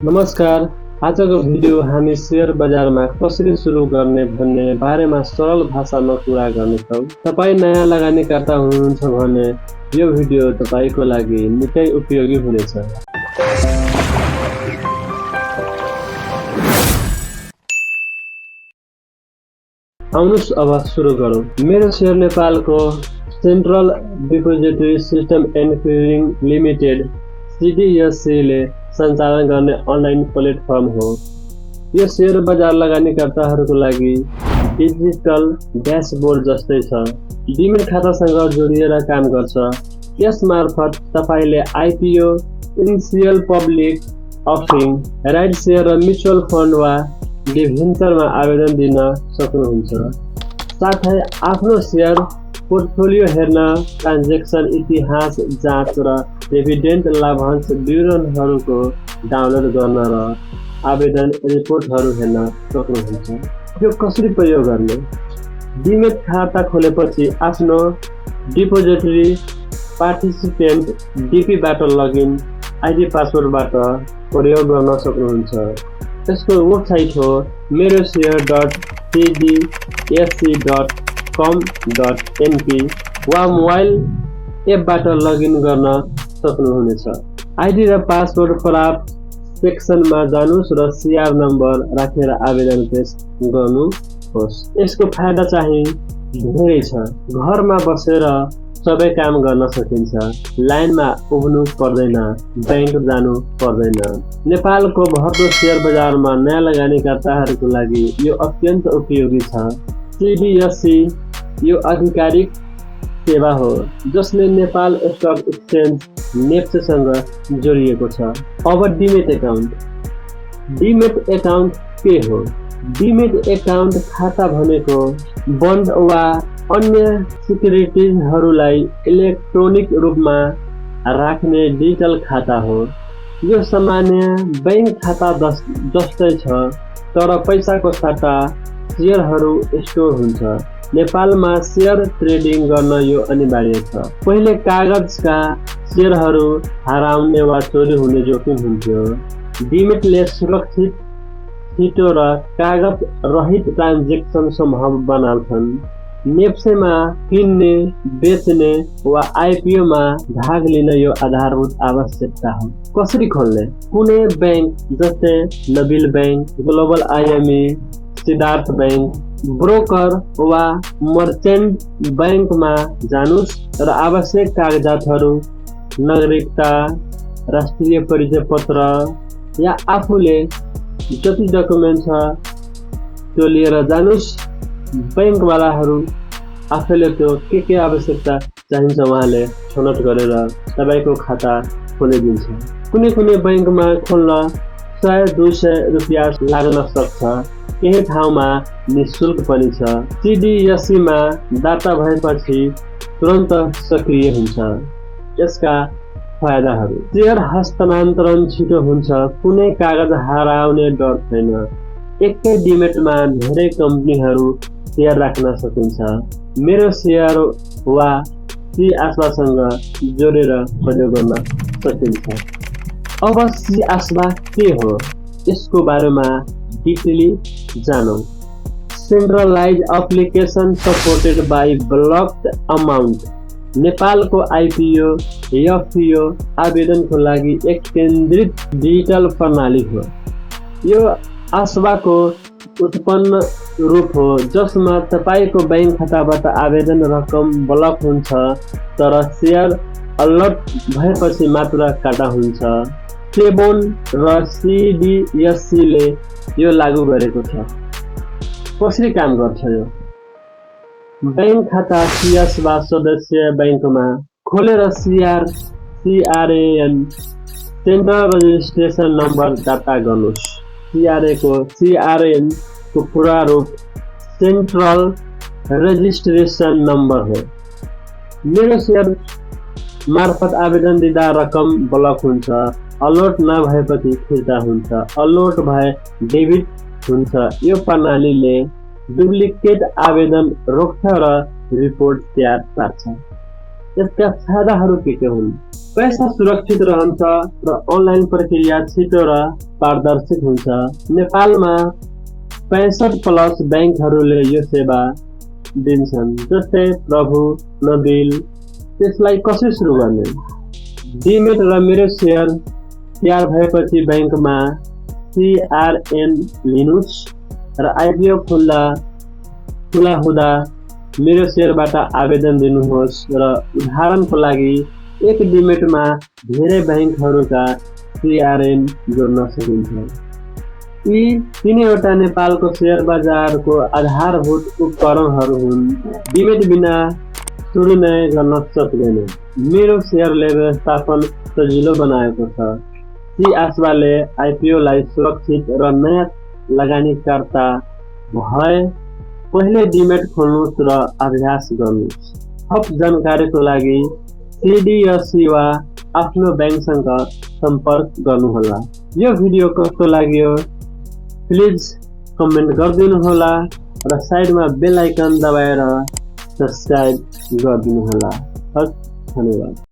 नमस्कार। आजको भिडियो हामी शेयर बजारमा कसरी सुरु गर्ने भन्ने बारेमा सरल भाषामा कुरा गर्नेछौँ। तपाईँ नयाँ लगानीकर्ता हुनुहुन्छ भने यो भिडियो तपाईँको लागि निकै उपयोगी हुनेछ। आउनुहोस् अब सुरु गरौँ। मेरो शेयर नेपालको central depository system and clearing limited CDSC ले सञ्चालन गर्ने अनलाइन प्लेटफर्म हो। यो शेयर बजार लगानीकर्ताहरूको लागि डिजिटल ड्यासबोर्ड जस्तै छ। डिमेट खातासँग जोडिएर काम गर्छ। यस मार्फत तपाईले IPO, initial public offering, right share र म्युचुअल फन्ड वा डिभेन्चरमा आवेदन दिन सक्नुहुन्छ। साथै आफ्नो शेयर पोर्टफोलियो हेर्न, ट्रान्जेक्सन इतिहास जाँच र डिभिडेन्ड लाभांश विवरणहरूको डाउनलोड गर्न र आवेदन रिपोर्टहरू हेर्न सक्नुहुन्छ। यो कसरी प्रयोग गर्ने? डिमेट खाता खोलेपछि आफ्नो डिपोजिटरी पार्टिसिपेन्ट DP बाट लगइन ID पासवर्डबाट प्रयोग गर्न सक्नुहुन्छ। यसको वेबसाइट हो merocdcdsc.com.np वा मोबाइल एपबाट लगइन गर्न सक्नुहुनेछ। ID र पासवर्ड प्राप्त सेक्सनमा जानुस् र CR नम्बर राखेर आवेदन पेश गर्नुहोस्। यसको फाइदा चाहिँ धेरै छ। घरमा बसेर सबै काम गर्न सकिन्छ। लाइनमा उभिनु पर्दैन, बैंक जानु पर्दैन। नेपालको बढ्दो शेयर बजारमा नयाँ लगानीकर्ताहरूको लागि यो अत्यन्त उपयोगी छ। CDSC यो आधिकारिक सेवा हो जसले नेपाल स्टक एक्सचेन्ज नेप्सेसँग जोडिएको छ। अब डिमेट एकाउन्ट। डिमेट एकाउन्ट के हो? डिमेट एकाउन्ट खाता भनेको बन्ड वा अन्य सिक्युरिटिजहरूलाई इलेक्ट्रोनिक रूपमा राख्ने डिजिटल खाता हो। यो सामान्य बैंक खाता जस्तै छ, तर पैसाको सट्टा शेयरहरू स्टोर हुन्छ। नेपालमा शेयर ट्रेडिङ गर्न यो अनिवार्य छ। पहिले कागजका शेयरहरू हराउने वा चोरी हुने जोखिम हुन्थ्यो। डिमेटले सुरक्षित, छिटो र कागज रहित ट्रान्जेक्सन सम्भव बनाउँछन्। नेप्सेमा किन्ने, बेच्ने वा IPO मा भाग लिन यो आधारभूत आवश्यकता हो। कसरी खोल्ने? कुनै बैंक जस्तै Nabil bank, global IME, Siddhartha bank, broker वा मर्चेन्ट बैंकमा जानुस् र आवश्यक कागजातहरू, नागरिकता, राष्ट्रिय परिचय पत्र या आफूले जति डकुमेन्ट छ त्यो लिएर जानुस्। बैंकवालाहरू आफैले त्यो के आवश्यकता चाहिन्छ उहाँले छनौट गरेर तपाईको खाता खोलिदिन्छ। कुनै बैंकमा खोल्न 100-200 रुपियाँ लाग्न सक्छ। केही ठाउँमा निःशुल्क पनि छ। CDSC मा दर्ता भएपछि तुरन्त सक्रिय हुन्छ। यसका फाइदाहरू: शेयर हस्तान्तरण छिटो हुन्छ। कुनै कागज हराउने डर छैन। एकै डिमेटमा धेरै कम्पनीहरू शेयर राख्न सकिन्छ। मेरो शेयर वा CASBसँग जोडेर प्रयोग गर्न सकिन्छ। अब CASB के हो यसको बारेमा डिटेली जानौँ। Centralised application supported by blocked amount. नेपालको IPO, FPO आवेदनको लागि एक केन्द्रित डिजिटल प्रणाली हो। यो आस्बाको उत्पन्न रूप हो जसमा तपाईको बैंक खाताबाट आवेदन रकम ब्लक हुन्छ, तर शेयर अलर्ट भएपछि मात्र काटा हुन्छ। सेबोन र CDSC ले यो लागू गरेको छ। कसरी काम गर्छ यो? बैंक खाता CASB सदस्य बैंकमा खोलेर CRAN सेन्ट्रल रजिस्ट्रेसन नम्बर दर्ता गर्नुहोस्। CRAN को पूरा रूप सेन्ट्रल रजिस्ट्रेसन नम्बर हो। मेरो शेयर मार्फत आवेदन दिँदा रकम ब्लक हुन्छ। अलर्ट नभएपछि फिर्ता हुन्छ। अलर्ट भए डेबिट हुन्छ। यो प्रणालीले डुप्लिकेट आवेदन रोक्छ र रिपोर्ट तयार पार्छ। यसका फाइदाहरू के हुन्? पैसा सुरक्षित रहन्छ र अनलाइन प्रक्रिया छिटो र पारदर्शी हुन्छ। नेपालमा 65+ बैंकहरूले यो सेवा दिन्छन्, जस्तै प्रभु, नबिल। त्यसलाई कसरी सुरु गर्ने? डिमेट र मेरो सेयर तयार भएपछि बैंकमा CRN लिनुस् र आइपिओ खुला हुँदा मेरो सेयरबाट आवेदन दिनुहोस् र उदाहरणको लागि एक डिमेटमा धेरै बैंकहरूका CRN जोड्न सकिन्छ। यी तीनैवटा नेपालको सेयर बजारको आधारभूत उपकरणहरू हुन्। डिमेट बिना सुरु नै गर्न सक्दैन। मेरो सेयरले व्यवस्थापन सजिलो बनाएको छ। सी आसवाले आइपिओलाई सुरक्षित र नयाँ लगानीकर्ता भए पहिले डिमेट खोल्नुहोस् र अभ्यास गर्नुहोस्। थप जानकारीको लागि CDSC वा आफ्नो बैंकसँग सम्पर्क गर्नुहोला। यो भिडियो कस्तो लाग्यो प्लिज कमेन्ट गरिदिनुहोला र साइडमा बेल आइकन दबाएर सब्स्क्राइब गरिदिनुहोला। हस्, धन्यवाद।